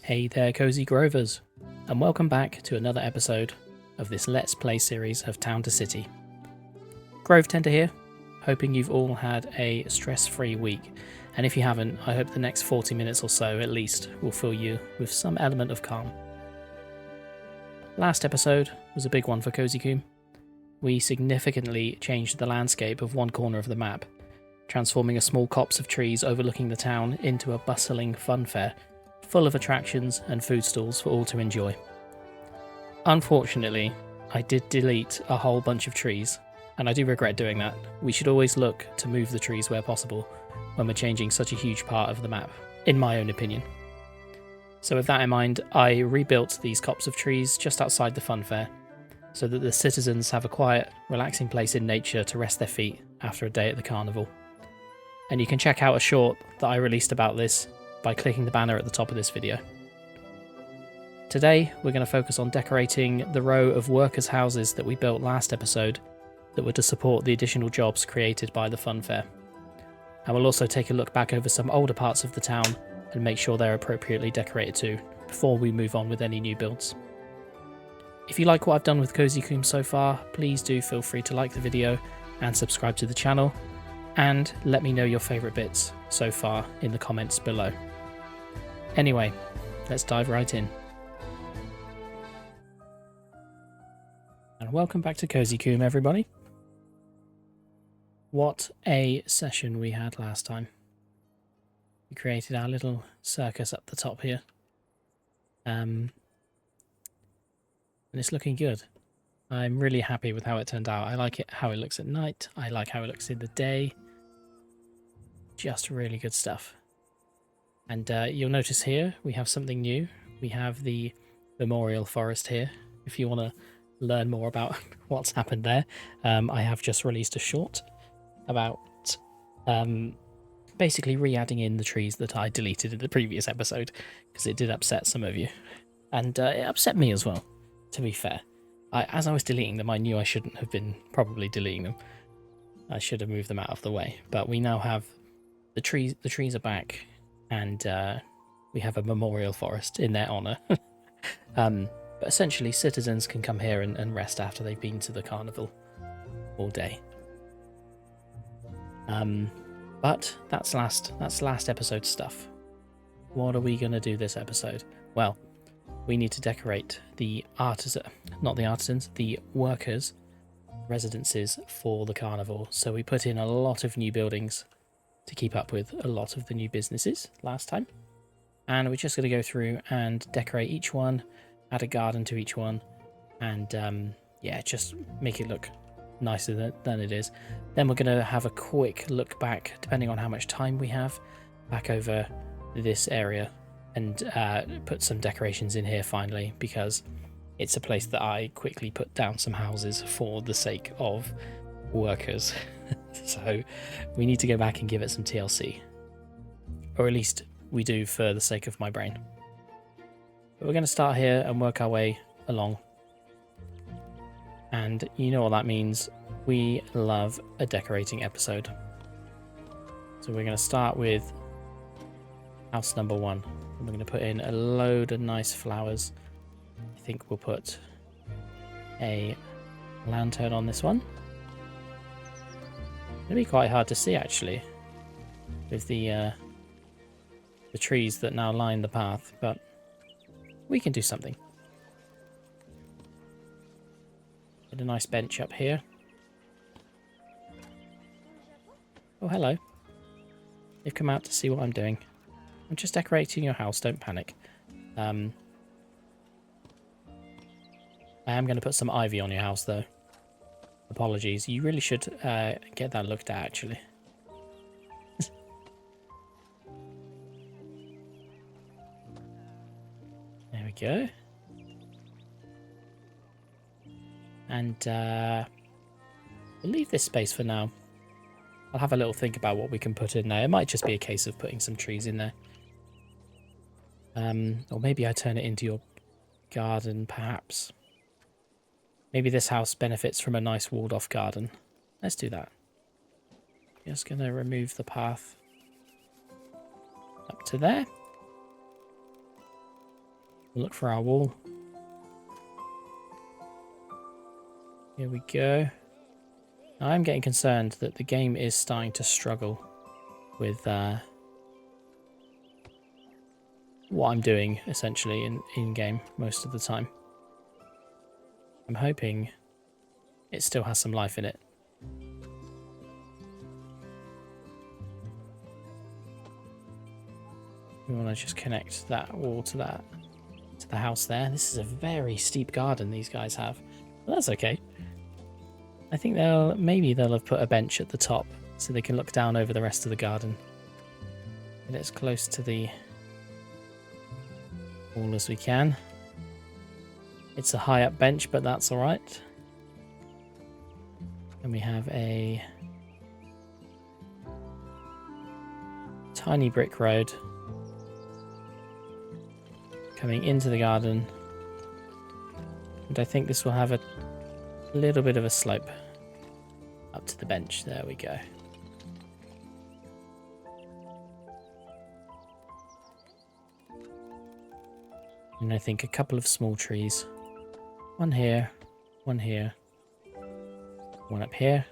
Hey there, Cozy Grovers, and welcome back to another episode of this Let's Play series of Town to City. Grove Tender here, hoping you've all had a stress-free week, and if you haven't, I hope the next 40 minutes or so at least will fill you with some element of calm. Last episode was a big one for Cozy. We significantly changed the landscape of one corner of the map, transforming a small copse of trees overlooking the town into a bustling funfair, full of attractions and food stalls for all to enjoy. Unfortunately, I did delete a whole bunch of trees, and I do regret doing that. We should always look to move the trees where possible when we're changing such a huge part of the map, in my own opinion. So with that in mind, I rebuilt these copse of trees just outside the funfair, so that the citizens have a quiet, relaxing place in nature to rest their feet after a day at the carnival. And you can check out a short that I released about this by clicking the banner at the top of this video. Today, we're going to focus on decorating the row of workers' houses that we built last episode that were to support the additional jobs created by the funfair. And we'll also take a look back over some older parts of the town and make sure they're appropriately decorated too, before we move on with any new builds. If you like what I've done with Cozy so far, please do feel free to like the video and subscribe to the channel, and let me know your favourite bits so far in the comments below. Anyway, let's dive right in. And welcome back to Cozy everybody. What a session we had last time. We created our little circus up the top here. And it's looking good. I'm really happy with how it turned out. I like it how it looks at night. I like how it looks in the day. Just really good stuff. And you'll notice here we have something new. We have the memorial forest here. If you want to learn more about what's happened there, I have just released a short about basically re-adding in the trees that I deleted in the previous episode, because it did upset some of you. And it upset me as well, to be fair. As I was deleting them, I knew I shouldn't have been probably deleting them. I should have moved them out of the way. But we now have the trees are back, and we have a memorial forest in their honour. But essentially, citizens can come here and rest after they've been to the carnival all day. But that's last episode stuff. What are we going to do this episode? Well, we need to decorate the workers' residences for the carnival. So we put in a lot of new buildings to keep up with a lot of the new businesses last time. And we're just going to go through and decorate each one, add a garden to each one, and yeah, just make it look nicer than it is. Then we're going to have a quick look back, depending on how much time we have, back over this area and put some decorations in here finally, because it's a place that I quickly put down some houses for the sake of workers. So we need to go back and give it some TLC, or at least we do for the sake of my brain. But we're going to start here and work our way along, and you know what that means. We love a decorating episode. So we're going to start with house number 1. We're going to put in a load of nice flowers. I think we'll put a lantern on this one. It'll be quite hard to see actually, with the trees that now line the path, but we can do something. Put a nice bench up here. Oh, hello. You've come out to see what I'm doing. I'm just decorating your house, don't panic. I am going to put some ivy on your house though. Apologies, you really should get that looked at actually. There we go. And we'll leave this space for now. I'll have a little think about what we can put in there. It might just be a case of putting some trees in there. Or maybe I turn it into your garden, perhaps. Maybe this house benefits from a nice walled-off garden. Let's do that. Just going to remove the path up to there. We'll look for our wall. Here we go. Now, I'm getting concerned that the game is starting to struggle with what I'm doing, essentially, in-game most of the time. I'm hoping it still has some life in it. We want to just connect that wall to the house there. This is a very steep garden these guys have. But that's okay. I think maybe they'll have put a bench at the top so they can look down over the rest of the garden. Get as close to the wall as we can. It's a high up bench, but that's all right. And we have a tiny brick road coming into the garden. And I think this will have a little bit of a slope up to the bench. There we go. And I think a couple of small trees. One here, one up here.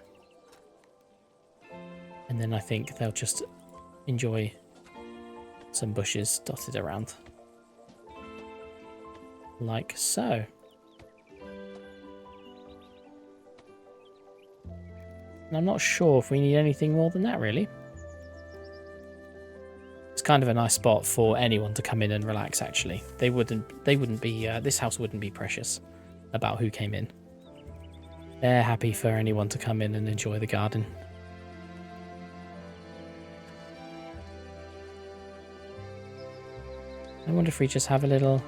And then I think they'll just enjoy some bushes dotted around. Like so. And I'm not sure if we need anything more than that, really. It's kind of a nice spot for anyone to come in and relax, actually. They wouldn't be, this house wouldn't be precious about who came in. They're happy for anyone to come in and enjoy the garden. I wonder if we just have a little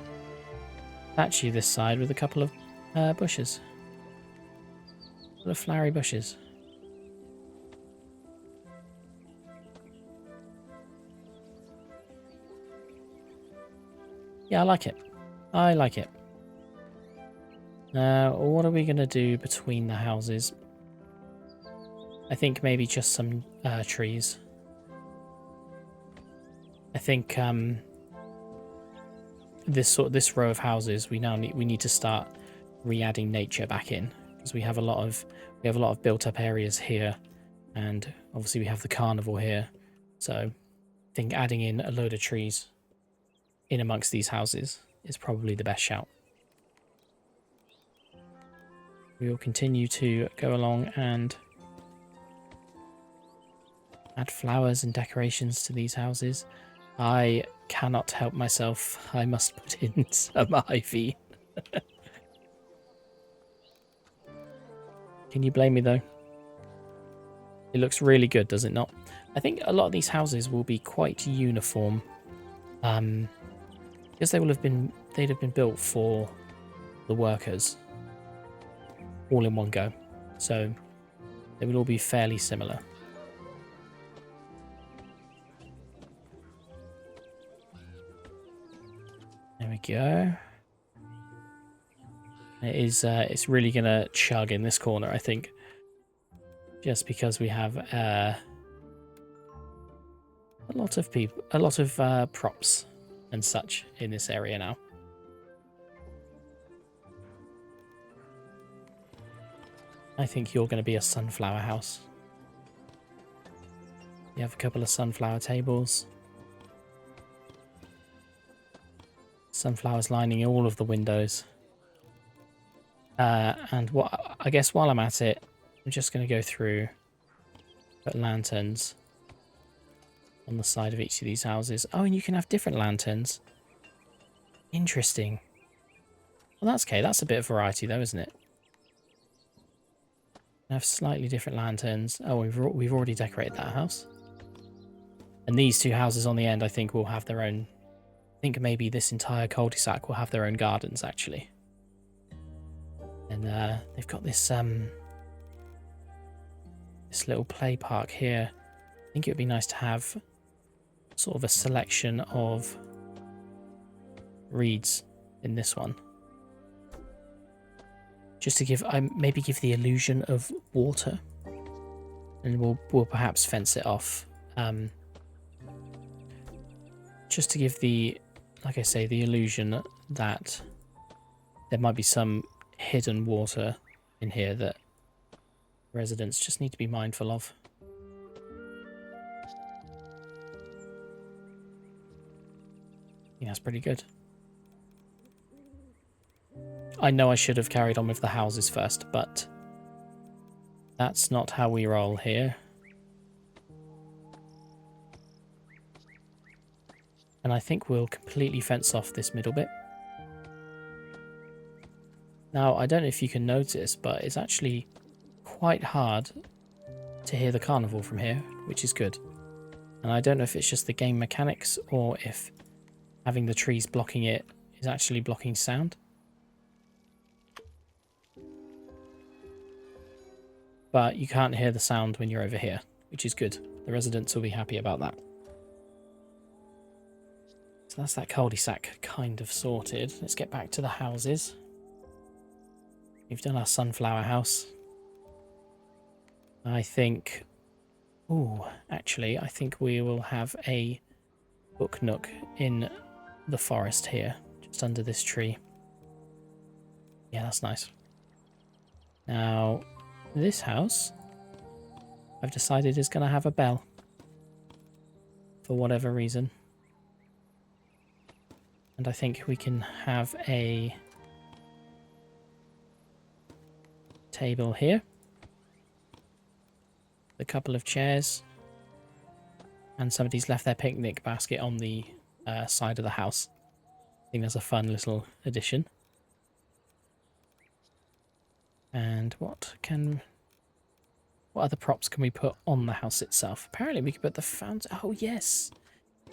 statue this side with a couple of bushes. Little flowery bushes. Yeah, I like it. I like it. Now, what are we going to do between the houses? I think maybe just some trees. I think this row of houses we need to start re-adding nature back in, because we have a lot of built up areas here, and obviously we have the carnival here. So I think adding in a load of trees in amongst these houses is probably the best shout. We will continue to go along and add flowers and decorations to these houses. I cannot help myself. I must put in some ivy. Can you blame me, though? It looks really good, does it not? I think a lot of these houses will be quite uniform. Because they'd have been built for the workers all in one go. So they will all be fairly similar. There we go. It's really gonna chug in this corner, I think, just because we have a lot of props and such in this area now. I think you're going to be a sunflower house. You have a couple of sunflower tables. Sunflowers lining all of the windows. And I guess while I'm at it, I'm just going to go through, put lanterns on the side of each of these houses. Oh, and you can have different lanterns. Interesting. Well, that's okay. That's a bit of variety, though, isn't it? I have slightly different lanterns. Oh, we've already decorated that house. And these two houses on the end, I think, will have their own. I think maybe this entire cul-de-sac will have their own gardens, actually. And they've got this little play park here. I think it would be nice to have sort of a selection of reeds in this one, just to maybe give the illusion of water, and we'll perhaps fence it off, just to give the like I say, the illusion that there might be some hidden water in here that residents just need to be mindful of. I think that's pretty good. I know I should have carried on with the houses first, but that's not how we roll here. And I think we'll completely fence off this middle bit. Now, I don't know if you can notice, but it's actually quite hard to hear the carnival from here, which is good. And I don't know if it's just the game mechanics or if having the trees blocking it is actually blocking sound. But you can't hear the sound when you're over here, which is good. The residents will be happy about that. So that's that cul-de-sac kind of sorted. Let's get back to the houses. We've done our sunflower house. I think... Ooh, actually, I think we will have a book nook in the forest here, just under this tree. Yeah, that's nice. Now, this house, I've decided is going to have a bell. For whatever reason. And I think we can have a table here. A couple of chairs. And somebody's left their picnic basket on the side of the house. I think that's a fun little addition. And what other props can we put on the house itself? Apparently we could put the fountain. Oh, yes.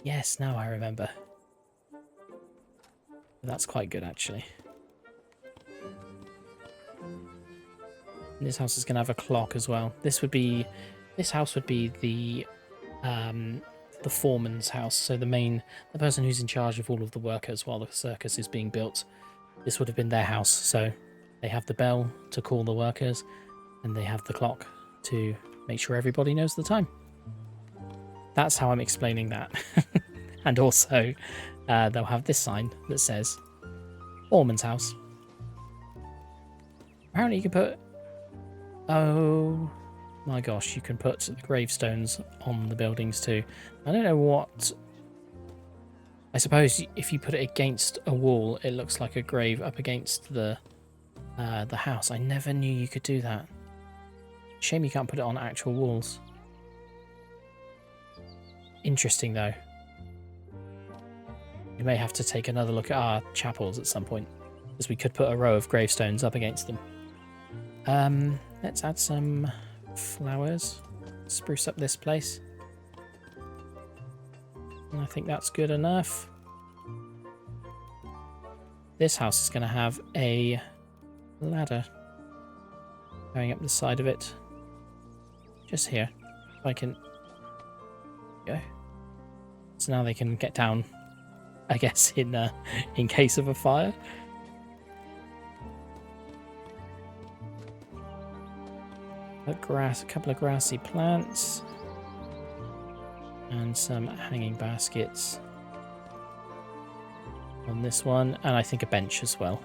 Yes, now I remember. That's quite good, actually. And this house is going to have a clock as well. This house would be the foreman's house. So the person who's in charge of all of the workers while the circus is being built. This would have been their house. So they have the bell to call the workers, and they have the clock to make sure everybody knows the time. That's how I'm explaining that. And also, they'll have this sign that says Foreman's house. Apparently you can put... Oh my gosh, you can put gravestones on the buildings too. I don't know what... I suppose if you put it against a wall, it looks like a grave up against the house. I never knew you could do that. Shame you can't put it on actual walls. Interesting though. We may have to take another look at our chapels at some point, because we could put a row of gravestones up against them. Let's add some flowers, spruce up this place. And I think that's good enough. This house is going to have a ladder going up the side of it. Just here. If I can... Go. So now they can get down, I guess, in case of a fire. A couple of grassy plants. And some hanging baskets on this one. And I think a bench as well.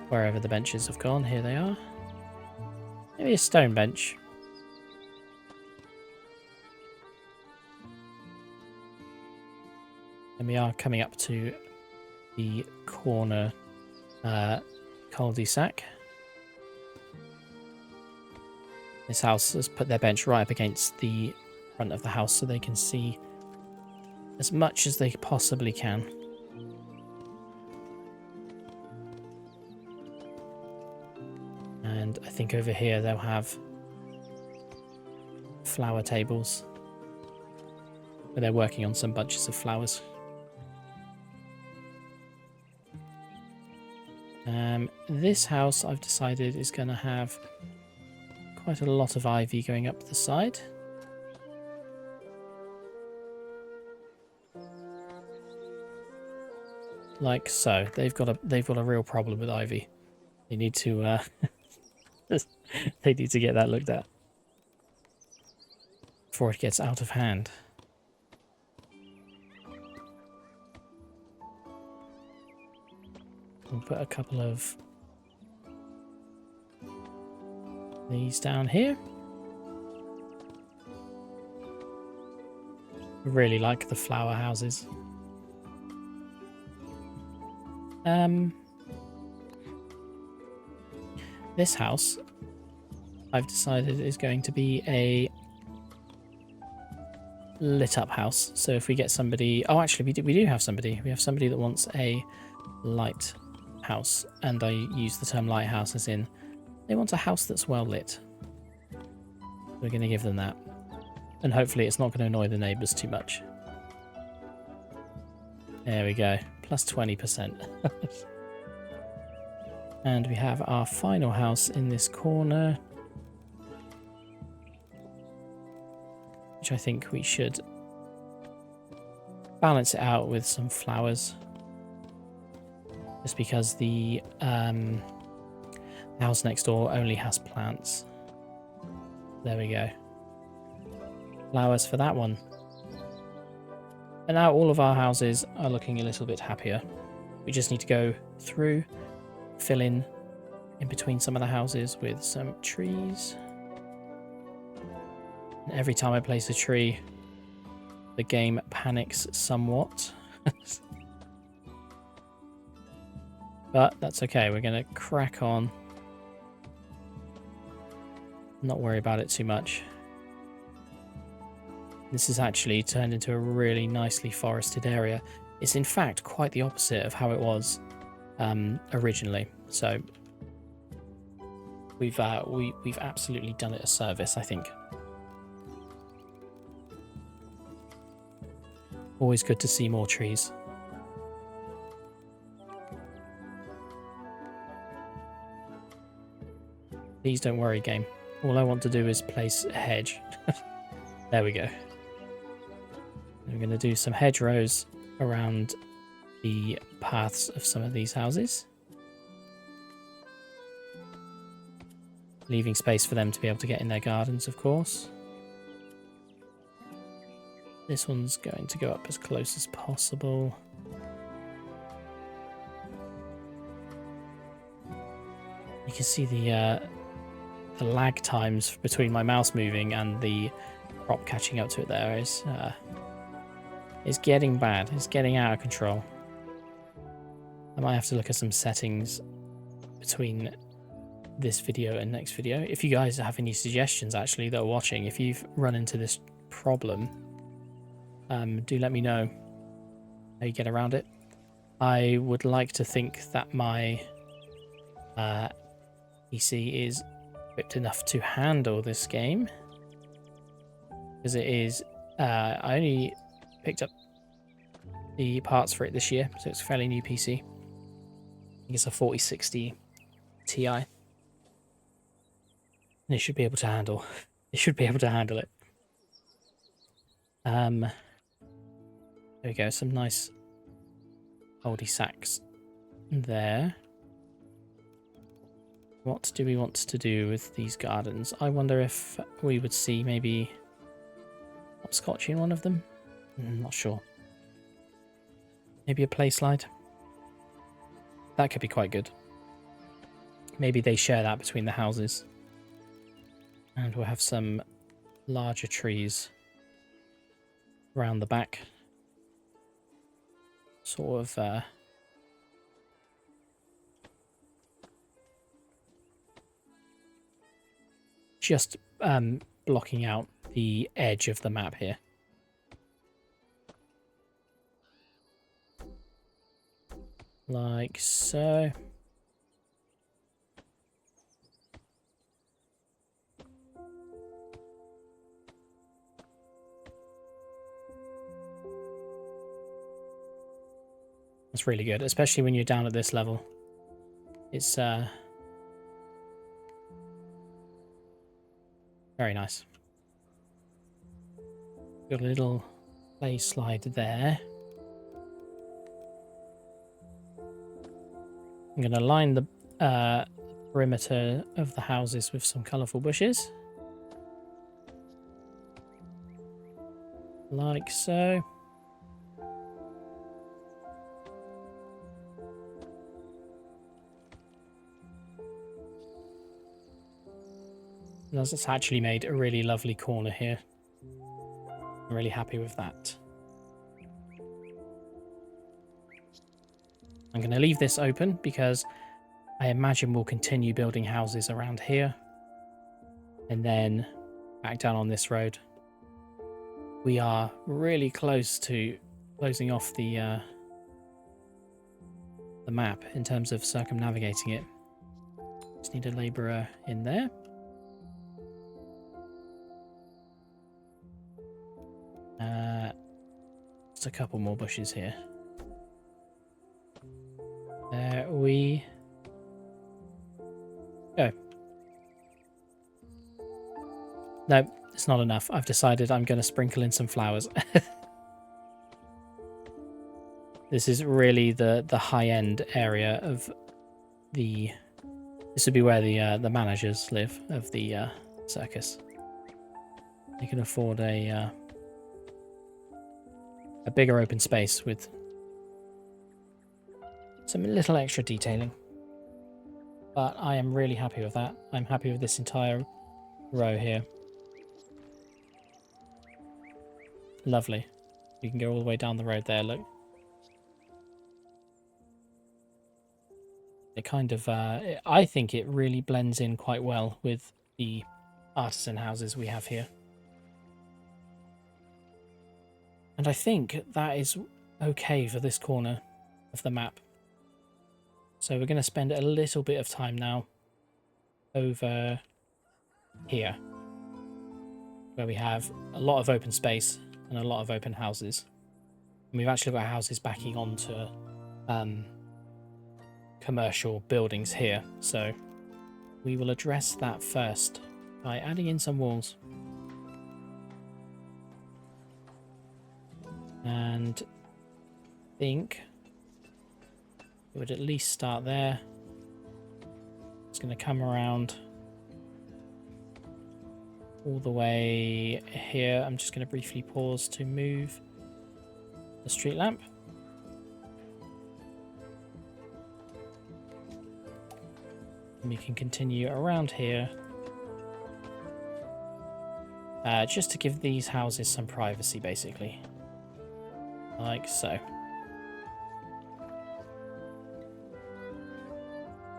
Wherever the benches have gone, here they are. Maybe a stone bench. And we are coming up to the corner cul-de-sac. This house has put their bench right up against the front of the house so they can see as much as they possibly can. And I think over here they'll have flower tables where they're working on some bunches of flowers. This house I've decided is going to have quite a lot of ivy going up the side. Like so. They've got a real problem with ivy. They need to they need to get that looked at before it gets out of hand. We'll put a couple of these down here. I really like the flower houses. This house, I've decided, is going to be a lit up house. So if we get somebody... Oh, actually, we do have somebody. We have somebody that wants a light house. And I use the term lighthouse as in they want a house that's well lit. We're going to give them that. And hopefully it's not going to annoy the neighbours too much. There we go. Plus 20%. And we have our final house in this corner, which I think we should balance it out with some flowers. Just because the house next door only has plants. There we go. Flowers for that one. And now all of our houses are looking a little bit happier. We just need to go through, fill in between some of the houses with some trees. And every time I place a tree, the game panics somewhat. But that's okay, we're going to crack on. Not worry about it too much. This has actually turned into a really nicely forested area. It's in fact quite the opposite of how it was originally. So we've absolutely done it a service, I think. Always good to see more trees. Please don't worry, game. All I want to do is place a hedge. There we go. We're going to do some hedgerows around the paths of some of these houses. Leaving space for them to be able to get in their gardens, of course. This one's going to go up as close as possible. You can see the lag times between my mouse moving and the crop catching up to it there is getting bad. It's getting out of control. I might have to look at some settings between this video and next video. If you guys have any suggestions, actually, that are watching, if you've run into this problem, do let me know how you get around it. I would like to think that my PC is equipped enough to handle this game, because it is I only picked up the parts for it this year, so it's a fairly new PC. I think it's a 4060 Ti, and it should be able to handle it. There we go, some nice cul-de-sacs there. What do we want to do with these gardens? I wonder if we would see maybe hopscotch in one of them. I'm not sure. Maybe a play slide. That could be quite good. Maybe they share that between the houses. And we'll have some larger trees around the back. Sort of just blocking out the edge of the map here. Like so. That's really good, especially when you're down at this level. It's very nice. Got a little play slide there. I'm going to line the perimeter of the houses with some colourful bushes. Like so. That's actually made a really lovely corner here. I'm really happy with that. I'm going to leave this open because I imagine we'll continue building houses around here. And then back down on this road. We are really close to closing off the map in terms of circumnavigating it. Just need a labourer in there. Just a couple more bushes here. There we go. No, it's not enough. I've decided I'm going to sprinkle in some flowers. This is really the high-end area of the... This would be where the managers live of the circus. They can afford a bigger open space with some little extra detailing. But I am really happy with that. I'm happy with this entire row here. Lovely. You can go all the way down the road there, look. It kind of, I think it really blends in quite well with the artisan houses we have here. And I think that is okay for this corner of the map. So we're going to spend a little bit of time now over here, where we have a lot of open space and a lot of open houses. And we've actually got houses backing onto commercial buildings here. So we will address that first by adding in some walls. And I think it would at least start there. It's going to come around all the way here. I'm just going to briefly pause to move the street lamp. And we can continue around here. Just to give these houses some privacy, basically. Like so.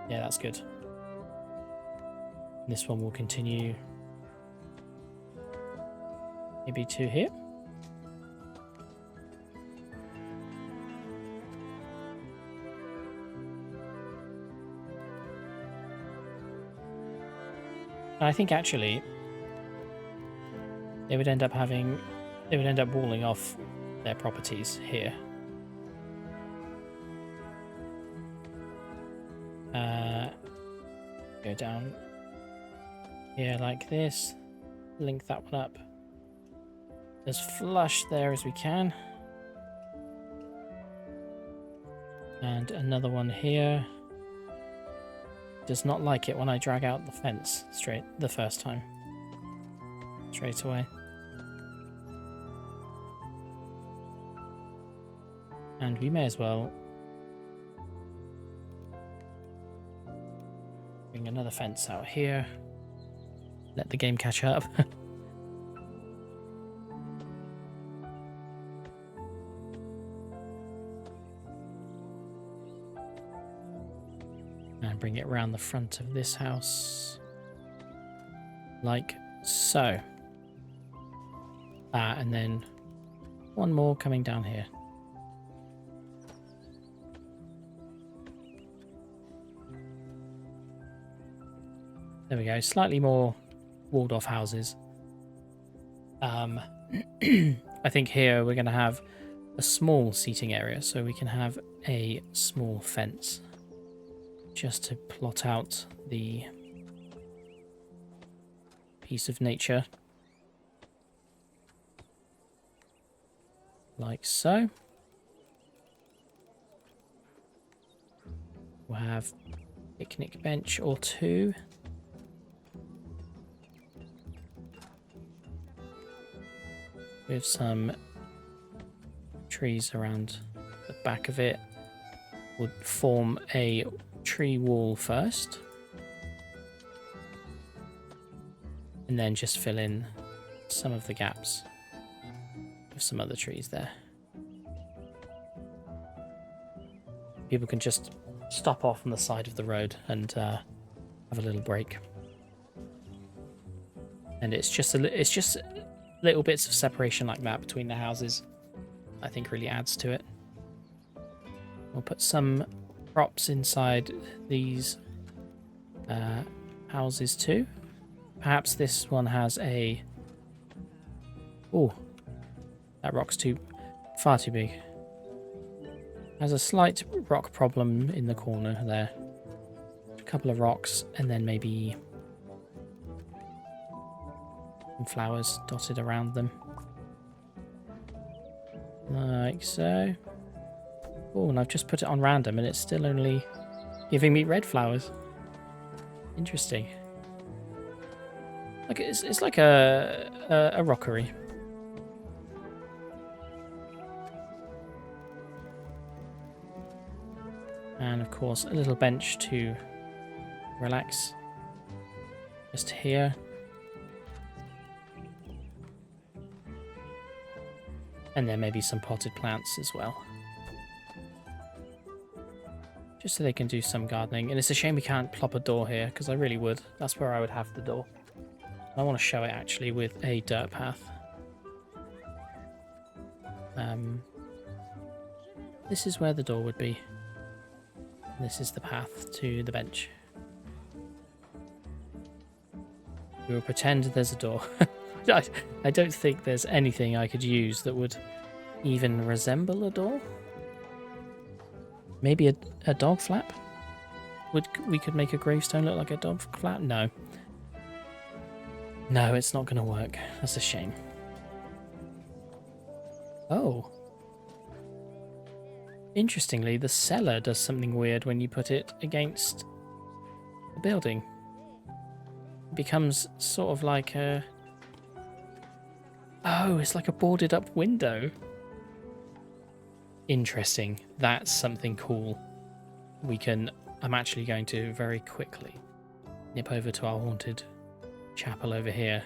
Yeah, that's good. This one will continue maybe to here. And I think actually they would end up walling off their properties here. Go down here like this, link that one up as flush there as we can, and another one here. Does not like it when I drag out the fence straight the first time, straight away. And we may as well bring another fence out here. Let the game catch up. And bring it around the front of this house. Like so. And then one more coming down here. There we go, slightly more walled off houses. I think here we're going to have a small seating area, so we can have a small fence just to plot out the piece of nature. Like so. We'll have a picnic bench or two. With some trees around the back of it. We'll form a tree wall first. And then just fill in some of the gaps with some other trees there. People can just stop off on the side of the road and have a little break. And it's just little bits of separation like that between the houses, I think really adds to it. We'll put some props inside these houses too. Perhaps this one has a... Oh, that rock's far too big. Has a slight rock problem in the corner there. A couple of rocks and then maybe some flowers dotted around them. Like so. Oh, and I've just put it on random and it's still only giving me red flowers. Interesting. Like it's like a rockery. And of course, a little bench to relax. Just here. And then maybe some potted plants as well. Just so they can do some gardening. And it's a shame we can't plop a door here, because I really would. That's where I would have the door. I want to show it actually with a dirt path. This is where the door would be. This is the path to the bench. We will pretend there's a door. I don't think there's anything I could use that would even resemble a door. Maybe a dog flap? We could make a gravestone look like a dog flap? No. No, it's not going to work. That's a shame. Oh. Interestingly, the cellar does something weird when you put it against the building. It becomes sort of like a... Oh, it's like a boarded up window. Interesting. That's something cool. I'm actually going to very quickly nip over to our haunted chapel over here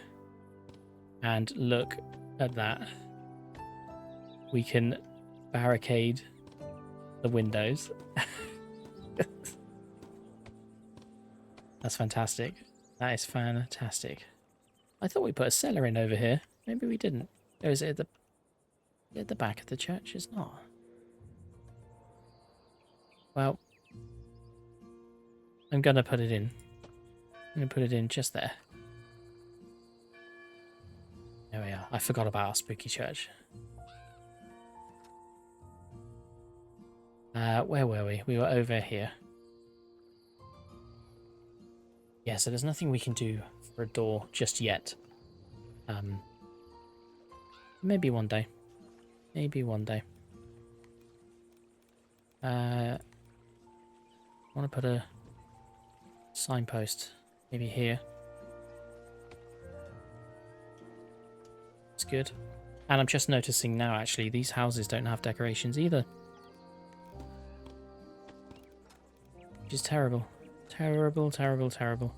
and look at that. We can barricade the windows. That's fantastic. That is fantastic. I thought we put a cellar in over here. Maybe we didn't. Or is it at the back of the church? It's not. Well, I'm going to put it in. I'm going to put it in just there. There we are. I forgot about our spooky church. Where were we? We were over here. Yeah, so there's nothing we can do for a door just yet. Maybe one day. Maybe one day. I want to put a signpost maybe here. It's good. And I'm just noticing now, actually, these houses don't have decorations either. Which is terrible. Terrible, terrible, terrible.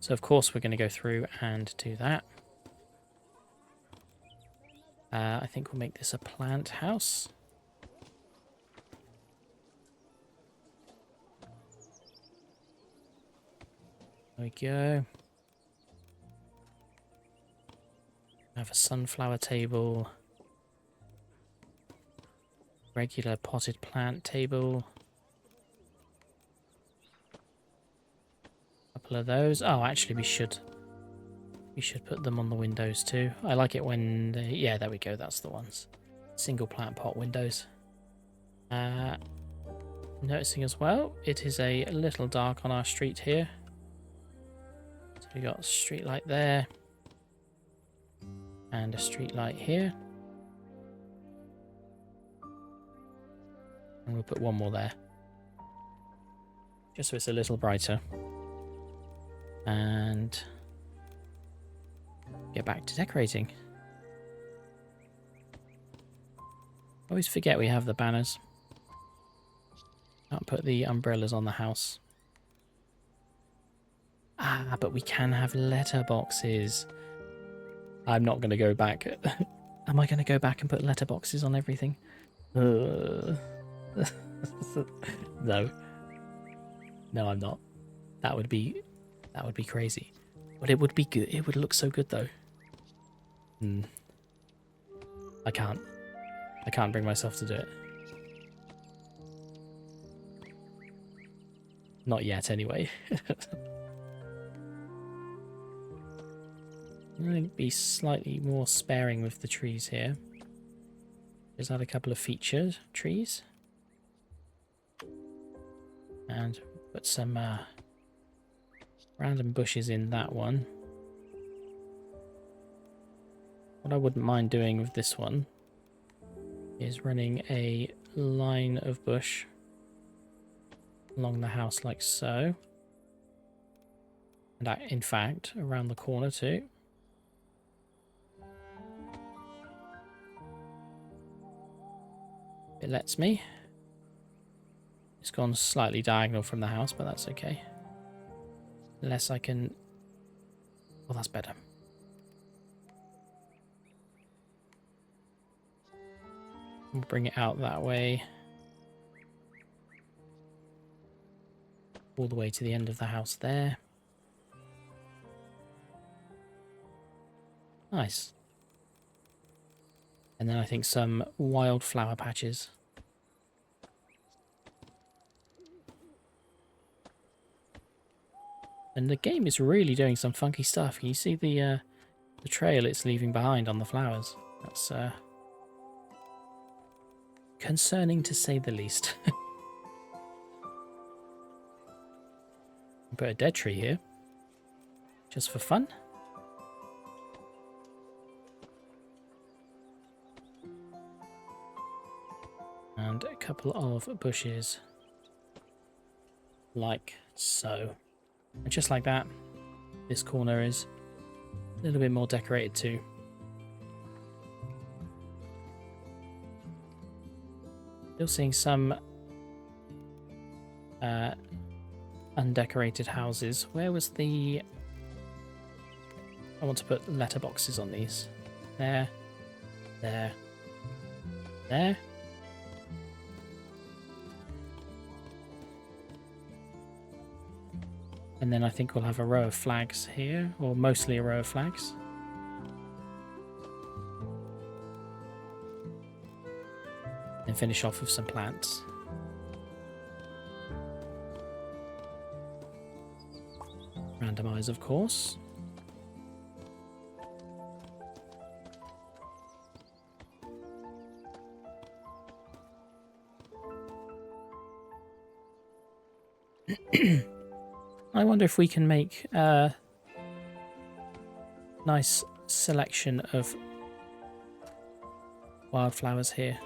So, of course, we're going to go through and do that. I think we'll make this a plant house. There we go. Have a sunflower table. Regular potted plant table. Couple of those. Oh, actually we should put them on the windows too. I like it when they, yeah, there we go, that's the ones. Single plant pot windows. Noticing as well, it is a little dark on our street here. So we got a street light there. And a street light here. And we'll put one more there. Just so it's a little brighter. And get back to decorating. Always forget we have the banners. Can't put the umbrellas on the house. Ah, but we can have letterboxes. I'm not going to go back. Am I going to go back and put letterboxes on everything? No. No, I'm not. That would be crazy. But it would be good. It would look so good though. I can't bring myself to do it. Not yet, anyway. I'm going to be slightly more sparing with the trees here. Just add a couple of featured trees. And put some random bushes in that one. What I wouldn't mind doing with this one is running a line of bush along the house like so. And in fact, around the corner too. It lets me. It's gone slightly diagonal from the house, but that's okay. Unless I can... Well, that's better. We'll bring it out that way. All the way to the end of the house there. Nice. And then I think some wildflower patches. And the game is really doing some funky stuff. Can you see the trail it's leaving behind on the flowers? That's concerning to say the least. Put a dead tree here. Just for fun. And a couple of bushes. Like so. And just like that, this corner is a little bit more decorated too. Still seeing some undecorated houses. Where was the... I want to put letterboxes on these. There. There. There. And then I think we'll have a row of flags here, or mostly a row of flags. And finish off with some plants. Randomize, of course. I wonder if we can make a nice selection of wildflowers here.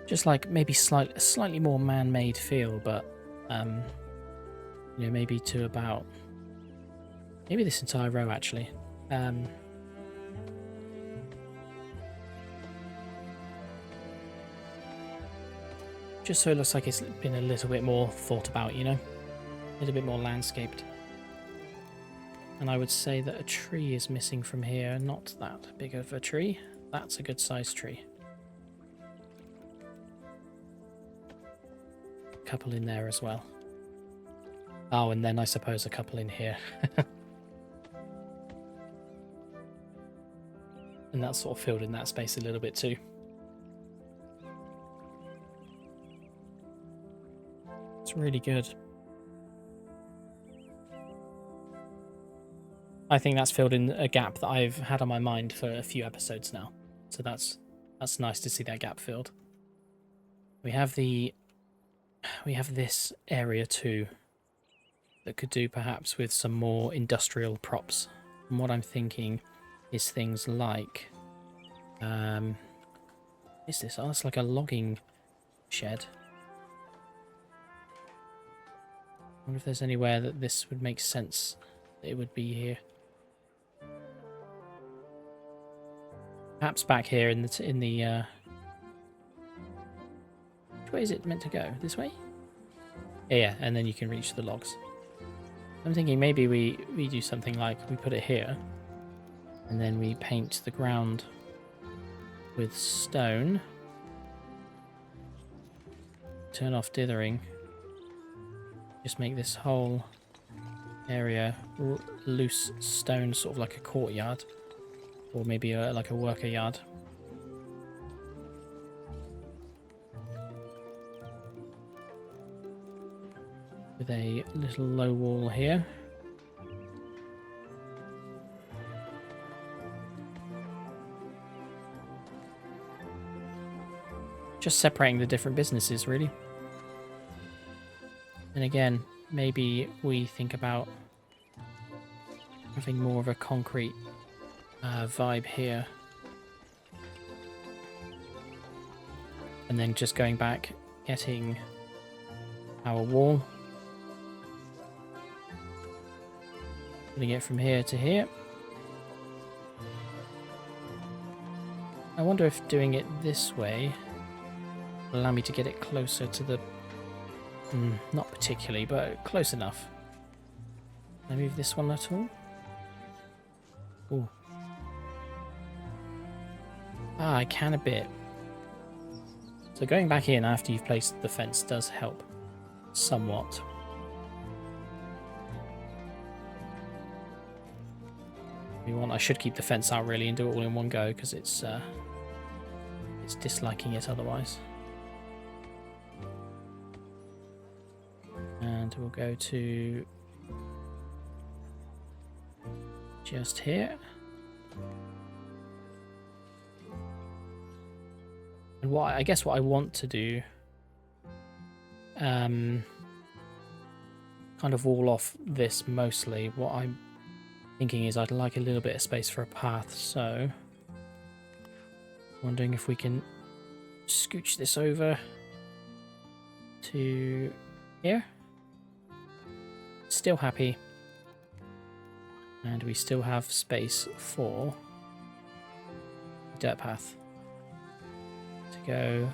Just like maybe slightly more man-made feel, but you know, maybe to about maybe this entire row actually. Just so it looks like it's been a little bit more thought about, you know? A little bit more landscaped. And I would say that a tree is missing from here. Not that big of a tree. That's a good sized tree. A couple in there as well. Oh, and then I suppose a couple in here. And that's sort of filled in that space a little bit too. It's really good. I think that's filled in a gap that I've had on my mind for a few episodes now. So that's nice to see that gap filled. We have this area too that could do perhaps with some more industrial props. And what I'm thinking is things like what is this? Oh, it's like a logging shed. I wonder if there's anywhere that this would make sense that it would be here. Perhaps back here in the which way is it meant to go? This way? Yeah, and then you can reach the logs. I'm thinking maybe we do something like we put it here, and then we paint the ground with stone. Turn off dithering. Just make this whole area loose stone, sort of like a courtyard, or maybe like a worker yard. With a little low wall here. Just separating the different businesses, really. And again, maybe we think about having more of a concrete vibe here. And then just going back, getting our wall. Putting it from here to here. I wonder if doing it this way will allow me to get it closer to the... not particularly, but close enough. Can I move this one at all? Ooh. Ah, I can a bit. So going back in after you've placed the fence does help somewhat. I should keep the fence out really and do it all in one go because it's disliking it otherwise. And we'll go to just here. And I guess what I want to do, kind of wall off this mostly. What I'm thinking is I'd like a little bit of space for a path, so wondering if we can scooch this over to here. Still happy. And we still have space for a dirt path to go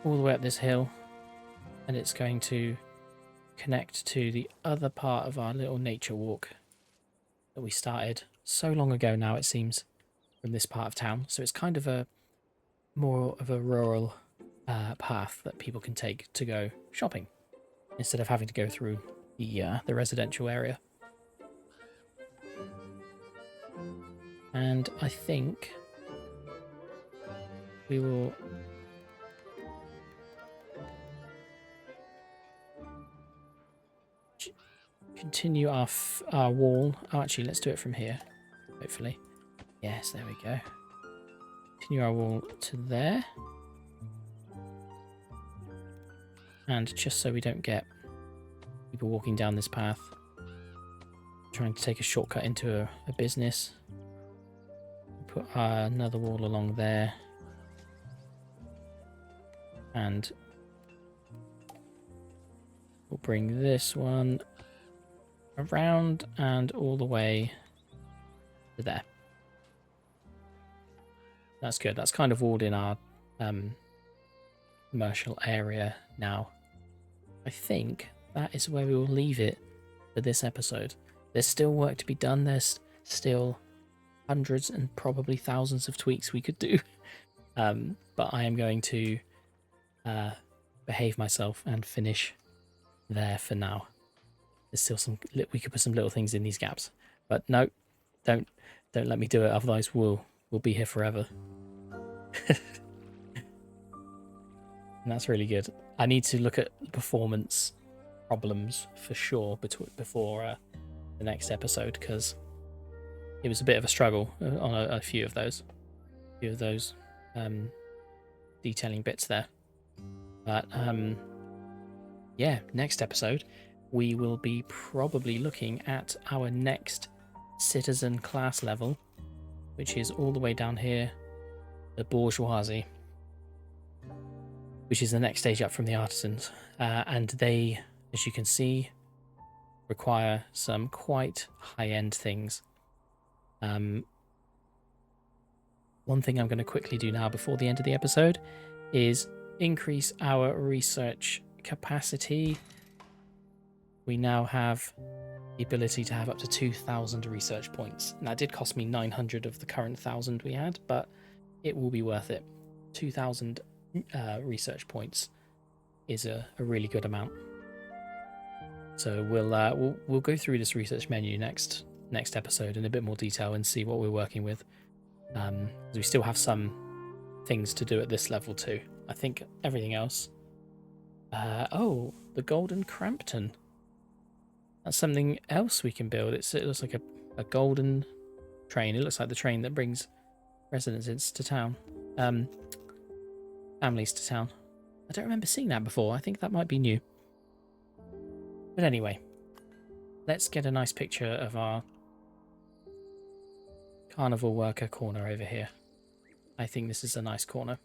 all the way up this hill, and it's going to connect to the other part of our little nature walk that we started so long ago now, it seems, from this part of town. So it's kind of a more of a rural path that people can take to go shopping instead of having to go through the residential area. And I think we will continue our wall. Oh, actually, let's do it from here, hopefully. Yes, there we go. Continue our wall to there. And just so we don't get people walking down this path, trying to take a shortcut into a business, put another wall along there. And we'll bring this one around and all the way to there. That's good. That's kind of walled in our commercial area now. I think that is where we will leave it for this episode. There's still work to be done. There's still hundreds and probably thousands of tweaks we could do. But I am going to behave myself and finish there for now. There's still we could put some little things in these gaps, but no, don't let me do it. Otherwise, we'll be here forever. And that's really good. I need to look at performance problems for sure before the next episode, because it was a bit of a struggle on a few of those detailing bits there. But yeah, next episode we will be probably looking at our next citizen class level, which is all the way down here, the bourgeoisie, which is the next stage up from the artisans. And they, as you can see, require some quite high-end things. One thing I'm going to quickly do now before the end of the episode is increase our research capacity. We now have the ability to have up to 2,000 research points. And that did cost me 900 of the current 1,000 we had, but it will be worth it. 2,000 research points is a really good amount. So we'll go through this research menu next episode in a bit more detail and see what we're working with. We still have some things to do at this level too. I think everything else. Oh, the Golden Crampton. That's something else we can build. It looks like a golden train. It looks like the train that brings residents to town. Families to town. I don't remember seeing that before. I think that might be new. But anyway, let's get a nice picture of our carnival worker corner over here. I think this is a nice corner.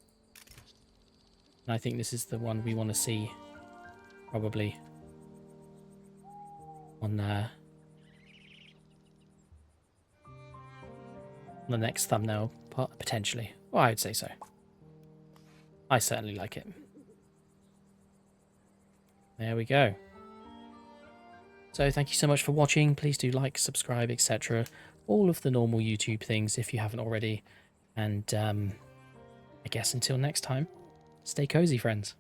And I think this is the one we want to see probably on the next thumbnail, potentially. Well, I would say so. I certainly like it. There we go. So thank you so much for watching. Please do like, subscribe, etc. All of the normal YouTube things if you haven't already. And I guess until next time, stay cozy, friends.